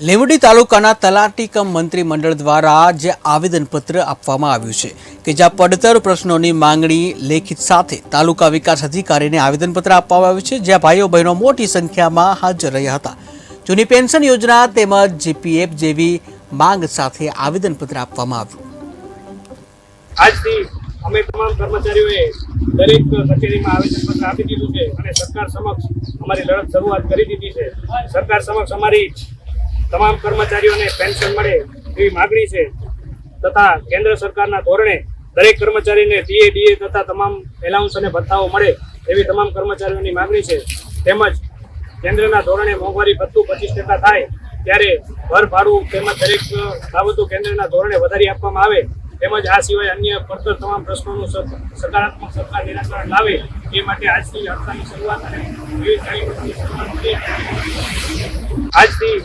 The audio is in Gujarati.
લીંબડી તાલુકાના તલાટી કમ મંત્રી મંડળ દ્વારા જે આવેદનપત્ર આપવામાં આવ્યું છે કે જ્યાં પડતર પ્રશ્નોની માંગણી લેખિત સાથે તાલુકા વિકાસ અધિકારીને આવેદનપત્ર આપવામાં આવ્યું છે, જ્યાં ભાઈઓ બહેનો મોટી સંખ્યામાં હાજર રહ્યા હતા। જૂની પેન્શન યોજના તેમજ જીપીએફ જેવી માંગ સાથે આવેદનપત્ર આપવામાં આવ્યું। આજથી અમે તમામ કર્મચારીઓએ દરેક કચેરીમાં આવેદનપત્ર આપી દીધું છે અને સરકાર સમક્ષ અમારી લડત શરૂઆત કરી દીધી છે। સરકાર સમક્ષ અમારી તમામ કર્મચારીઓને પેન્શન મળે એવી માગણી છે તથા કેન્દ્ર સરકારના ધોરણે દરેક કર્મચારીને ડીએ તથા તમામ એલાઉન્સ અને ભથ્થાઓ મળે એવી તમામ કર્મચારીઓની માગણી છે। તેમજ કેન્દ્રના ધોરણે મોંઘવારી ભથ્થું 25% થાય ત્યારે ઘર ભાડું તેમજ દરેક બાબતો કેન્દ્રના ધોરણે વધારી આપવામાં આવે તેમજ આ સિવાય અન્ય પડતર તમામ પ્રશ્નોનું સકારાત્મક સરકાર નિરાકરણ લાવે એ માટે આજથી હડતાલની શરૂઆત અને વિવિધ કાર્યક્રમોની શરૂઆત કરી। આજથી